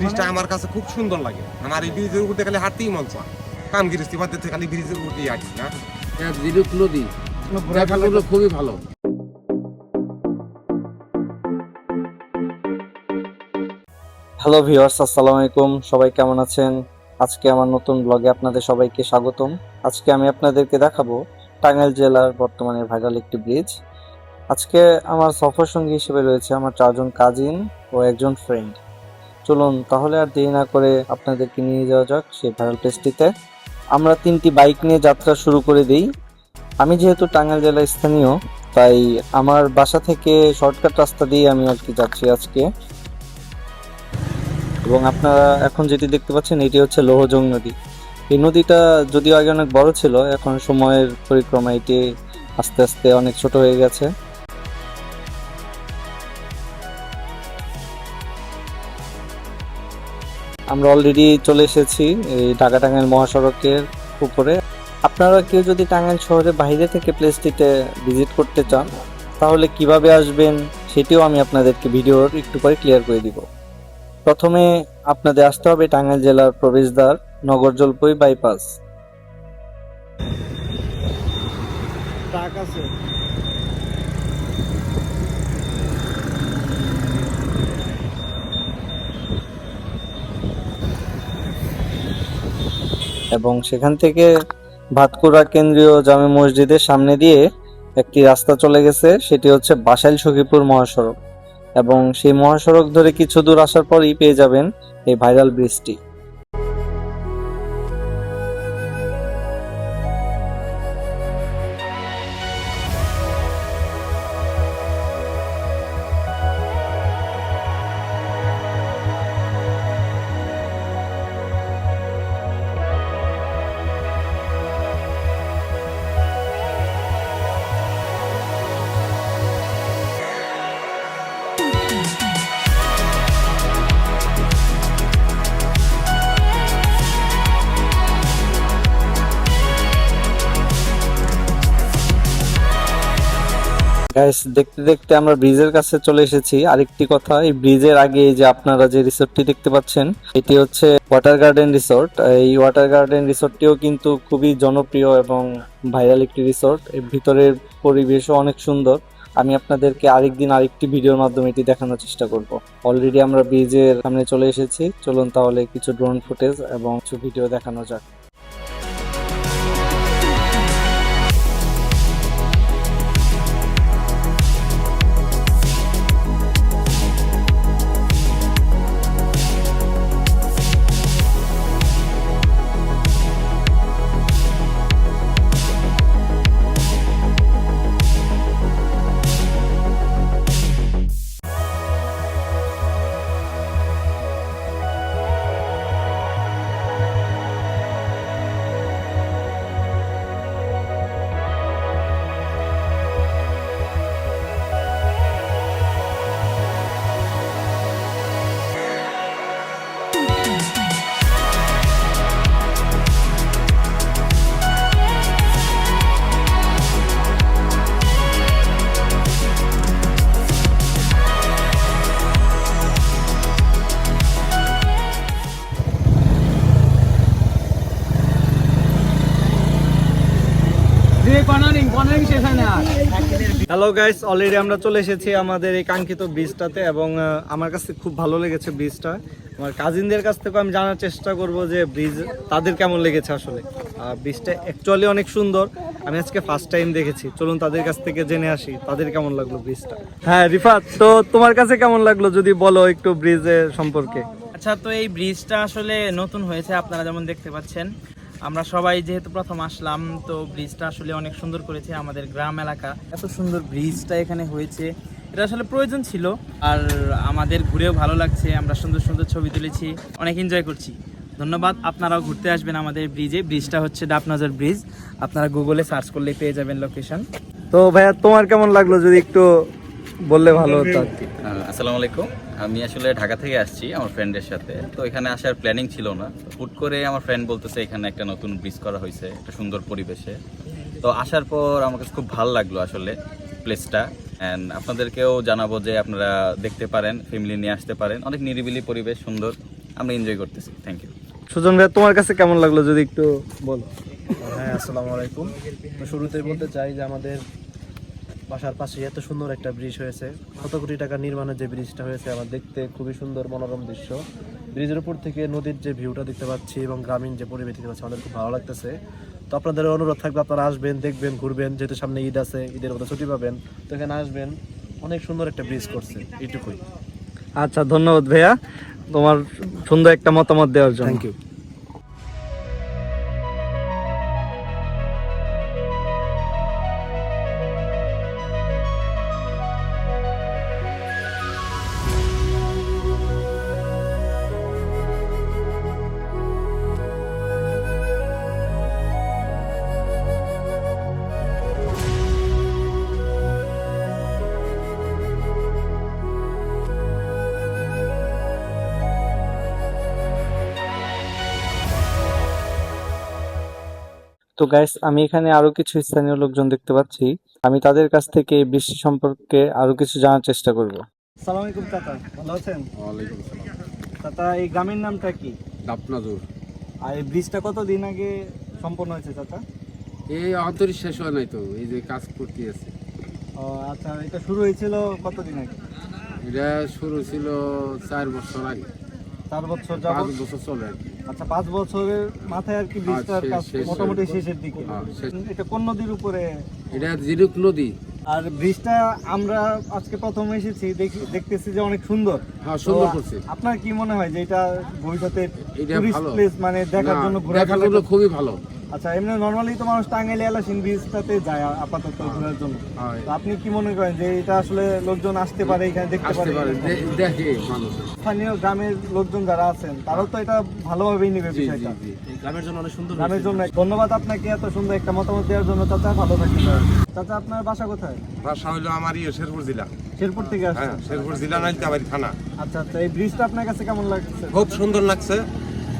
ব্রিজটা আমার কাছে খুব সুন্দর লাগে। আমার এই ব্রিজের উপর দিয়ে খালি হাঁটতেই মন চায়। কাম গিরিস্তি বাদ দিতে খালি ব্রিজের উপর দিয়ে হাঁটি না। জিরুক নদী জায়গাগুলো খুবই ভালো। হ্যালো ভিউয়ার্স, আসসালামু আলাইকুম। সবাই কেমন আছেন? আজকে আমার নতুন ব্লগে আপনাদের সবাইকে স্বাগতম। আজকে আমি আপনাদেরকে দেখাবো টাঙ্গাইল জেলার বর্তমানে ভাইরাল একটি ব্রিজ। আজকে আমার সফর সঙ্গী হিসেবে রয়েছে আমার 4 জন কাজিন ও একজন ফ্রেন্ড। চলুন তাহলে আর দেরি না করে আপনাদেরকে নিয়ে যাওয়া যাক সেই ভাইরাল প্লেসটিতে। আমরা 3টি বাইক নিয়ে যাত্রা শুরু করে দিই। আমি যেহেতু টাঙ্গাইল জেলার স্থানীয়, তাই আমার বাসা থেকে শর্টকাট রাস্তা দিয়ে আমি আর কি যাচ্ছি আজকে। এবং আপনারা এখন যেটি দেখতে পাচ্ছেন এটি হচ্ছে লৌহজং নদী। এই নদীটা যদিও আগে অনেক বড় ছিল, এখন সময়ের পরিক্রমায় এটি আস্তে আস্তে অনেক ছোট হয়ে গেছে। আমরা অলরেডি চলে এসেছি এই ঢাকা টাঙ্গাইল মহাসড়কের উপরে। আপনারা কেউ যদি টাঙ্গাইল শহরের বাইরে থেকে প্লেসটিতে ভিজিট করতে চান তাহলে কিভাবে আসবেন সেটিও আমি আপনাদেরকে ভিডিওর একটু পরে ক্লিয়ার করে দিব। প্রথমে আপনাদের আসতে হবে টাঙ্গাইল জেলার প্রবেশদ্বার নগর জলপাই বাইপাস। এবং সেখান থেকে ভাতকুড়া কেন্দ্রীয় জামে মসজিদের সামনে দিয়ে একটি রাস্তা চলে গেছে, সেটি হচ্ছে বাসাইল সখীপুর মহাসড়ক। এবং সেই মহাসড়ক ধরে কিছু দূর আসার পরই পেয়ে যাবেন এই ভাইরাল ব্রিজটি। গাইস, দেখতে দেখতে আমরা ব্রিজের কাছে চলে এসেছি। আরেকটি কথা, এই ব্রিজের আগে এই যে আপনারা যে রিসোর্টটি দেখতে পাচ্ছেন এটি হচ্ছে ওয়াটার গার্ডেন রিসোর্ট। এই ওয়াটার গার্ডেন রিসোর্টটিও কিন্তু খুবই জনপ্রিয় এবং ভাইরাল একটি রিসোর্ট। এর ভিতরের পরিবেশও অনেক সুন্দর। আমি আপনাদেরকে আরেকদিন আরেকটি ভিডিওর মাধ্যমে এটি দেখানোর চেষ্টা করব। অলরেডি আমরা ব্রিজের সামনে চলে এসেছি। চলুন তাহলে কিছু ড্রোন ফুটেজ এবং কিছু ভিডিও দেখানো যাক। হ্যালো গাইস, অলরেডি আমরা চলে এসেছি আমাদের এই কাঙ্ক্ষিত ব্রিজটাতে এবং আমার কাছে খুব ভালো লেগেছে ব্রিজটা। আমার কাজিনদের কাছ থেকে আমি জানার চেষ্টা করব যে ব্রিজ তাদের কেমন লেগেছে। আসলে ব্রিজটা অ্যাকচুয়ালি অনেক সুন্দর। আমি আজকে ফার্স্ট টাইম দেখেছি। চলুন তাদের কাছ থেকে জেনে আসি তাদের কেমন লাগলো ব্রিজটা। হ্যাঁ রিফাত, তো তোমার কাছে কেমন লাগলো যদি বলো একটু ব্রিজের সম্পর্কে। আচ্ছা, তো এই ব্রিজটা আসলে নতুন হয়েছে, আপনারা যেমন দেখতে পাচ্ছেন। আমরা সবাই যেহেতু প্রথম আসলাম, তো ব্রিজটা আসলে অনেক সুন্দর করেছে। আমাদের গ্রাম এলাকা এত সুন্দর ব্রিজটা এখানে হয়েছে, এটা আসলে প্রয়োজন ছিল। আর আমাদের ঘুরেও ভালো লাগছে, আমরা সুন্দর সুন্দর ছবি তুলেছি, অনেক এনজয় করছি। ধন্যবাদ। আপনারাও ঘুরতে আসবেন আমাদের ব্রিজে। ব্রিজটা হচ্ছে ডাবনগর ব্রিজ, আপনারা গুগলে সার্চ করলেই পেয়ে যাবেন লোকেশন। তো ভাইয়া তোমার কেমন লাগলো যদি একটু বললে ভালো হতো আর কি। আসসালামু আলাইকুম। আমি আসলে ঢাকা থেকে আসছি আমার ফ্রেন্ডের সাথে। তো এখানে আসার প্ল্যানিং ছিল না, হুট করে আমার ফ্রেন্ড বলতেছে এখানে একটা নতুন ব্রিজ করা হয়েছে একটা সুন্দর পরিবেশে। তো আসার পর আমার কাছে খুব ভালো লাগলো আসলে প্লেসটা। অ্যান্ড আপনাদেরকেও জানাবো যে আপনারা দেখতে পারেন, ফ্যামিলি নিয়ে আসতে পারেন। অনেক নিরিবিলি পরিবেশ, সুন্দর। আমরা এনজয় করতেছি। Thank you. সুজন ভাই, তোমার কাছে কেমন লাগলো যদি একটু বলো। হ্যাঁ, আসসালামু আলাইকুম। তো শুরুতেই বলতে চাই যে আমাদের বাসার পাশে এত সুন্দর একটা ব্রিজ হয়েছে, কত কোটি টাকা নির্মাণের যে ব্রিজটা হয়েছে, আমার দেখতে খুবই সুন্দর মনোরম দৃশ্য। ব্রিজের উপর থেকে নদীর যে ভিউটা দেখতে পাচ্ছি এবং গ্রামীণ যে পরিবেশ দেখতে পাচ্ছি, আমাদের খুব ভালো লাগতেছে। তো আপনাদের অনুরোধ থাকবে, আপনারা আসবেন, দেখবেন, ঘুরবেন, যেহেতু সামনে ঈদ আছে, ঈদের মধ্যে ছুটি পাবেন, তো এখানে আসবেন। অনেক সুন্দর একটা ব্রিজ করছে, এইটুকুই। আচ্ছা, ধন্যবাদ ভাইয়া তোমার সুন্দর একটা মতামত দেওয়ার জন্য। Thank you. তো গাইস, আমি এখানে আরো কিছু স্থানীয় লোকজন দেখতে পাচ্ছি। আমি তাদের কাছ থেকে এই বৃষ্টি সম্পর্কে আরো কিছু জানার চেষ্টা করব। আসসালামু আলাইকুম চাচা, ভালো আছেন? ওয়ালাইকুম আসসালাম। চাচা, এই গ্রামের নামটা কি? দাপনাজুর। আর এই ব্রিজটা কতদিন আগে সম্পন্ন হয়েছে চাচা? এই অন্তরিশ শেষ হয় নাই তো, এই যে কাজ করতে আছে। ও আচ্ছা, এটা শুরু হয়েছিল কতদিন আগে? এটা শুরু ছিল 4 বছর আগে, 4 বছর 5 যাবত। বছর চলে আর কি। আচ্ছা, 5 বছরের মাথায় আর কি ব্রিজটার কাজ শেষ মোটামুটি শেষের দিকে। হ্যাঁ, শেষ। এটা কোন নদীর উপরে? এটা ঝিনুক নদী। আর ব্রিজটা আমরা আজকে প্রথম এসেছি, দেখতেছি যে অনেক সুন্দর। হ্যাঁ, সুন্দর তো করছে। আপনার কি মনে হয় যে এটা ভবিষ্যতে এটা টুরিস্ট ভালো। প্লেস, মানে দেখার না, জন্য দেখার জন্য ঘোরাফেরা? খুবই ভালো। আচ্ছা, এমনি নরমালি তো মানুষ টাঙ্গাইলে এলাসিন ব্রিজটাতে যায় আপাতত ঘোরার জন্য। হ্যাঁ, তো আপনি কি মনে করেন যে এটা আসলে লোকজন আসতে পারে, এখানে দেখতে আসতে পারে? পারে, দেখে মানুষ। স্থানীয় গ্রামের লোকজন যারা আছেন তারাও তো এটা ভালোভাবেই নেবে জি জি বিষয়টা। জি। এই গ্রামের জন্য অনেক সুন্দর গ্রামের হয়েছে। জন্য ধন্যবাদ আপনাকে এত সুন্দর একটা মতামত দেওয়ার জন্য চাচা, ভালো থাকবেন। চাচা, আপনার বাসা কোথায়? ভাষা হইলো আমার শেরপুর জেলা। শেরপুর থেকে হ্যাঁ, আসছেন? শেরপুর জেলা নাইলতাবাড়ি থানা। আচ্ছা আচ্ছা, এই ব্রিজটা আপনার কাছে কেমন লাগছে? খুব সুন্দর লাগছে,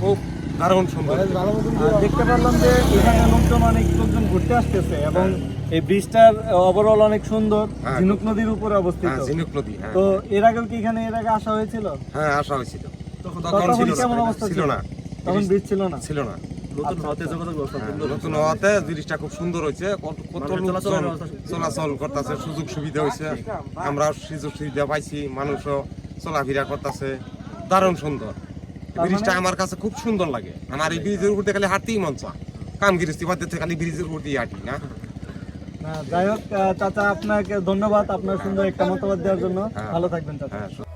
খুব দারুণ সুন্দর। আর দেখতে পারলাম যে এখানে অনেক লোকজন ঘুরতে আসতেছে এবং এই ব্রিজটার ওভারঅল অনেক সুন্দর, হ্যাঁ। ঝিনুক নদীর উপরে অবস্থিত। হ্যাঁ, ঝিনুক নদী। হ্যাঁ, তো এর আগেও কি এখানে আসা হয়েছিল? হ্যাঁ, আসা হয়েছিল। তখন ছিল কেমন না, অবস্থা ছিল না, তখন ব্রিজ ছিল না। ছিল না। নতুন হতে যোগাযোগ ব্যবস্থা হ্যাঁ, সুন্দর নতুন হওয়াতে জিনিসটা খুব সুন্দর হয়েছে, কত লোকজন চলাচল করতেছে, সুযোগ সুবিধা হয়েছে, আমরা সুযোগ সুবিধা পাইছি, মানুষও চলাফেরা করতেছে, দারুণ সুন্দর। ব্রিজটা আমার কাছে খুব সুন্দর লাগে। আমার এই ব্রিজের উপর দিয়ে খালি হাঁটতেই মন চায়। কাম গিরস্তি বাদ দিতে খালি ব্রিজের উপর দিয়ে হাঁটি না। যাই হোক চাচা, আপনাকে ধন্যবাদ আপনার সুন্দর একটা মতামত দেওয়ার জন্য। হ্যাঁ। ভালো থাকবেন চাচা। হ্যাঁ।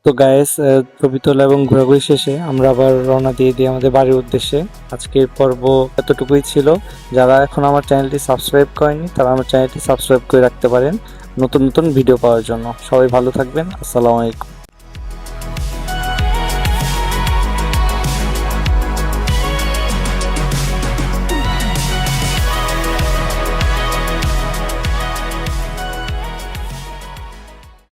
তো গাইস, ছবি তোলা এবং ঘোরাঘুরি শেষে আমরা আবার রওনা দিয়ে দিই আমাদের বাড়ির উদ্দেশ্যে। আজকের পর্ব এতটুকুই ছিল। যারা এখন আমার চ্যানেলটি সাবস্ক্রাইব করেনি তারা আমার চ্যানেলটি সাবস্ক্রাইব করে রাখতে পারেন নতুন নতুন ভিডিও পাওয়ার জন্য। সবাই ভালো থাকবেন। আসসালামু আলাইকুম।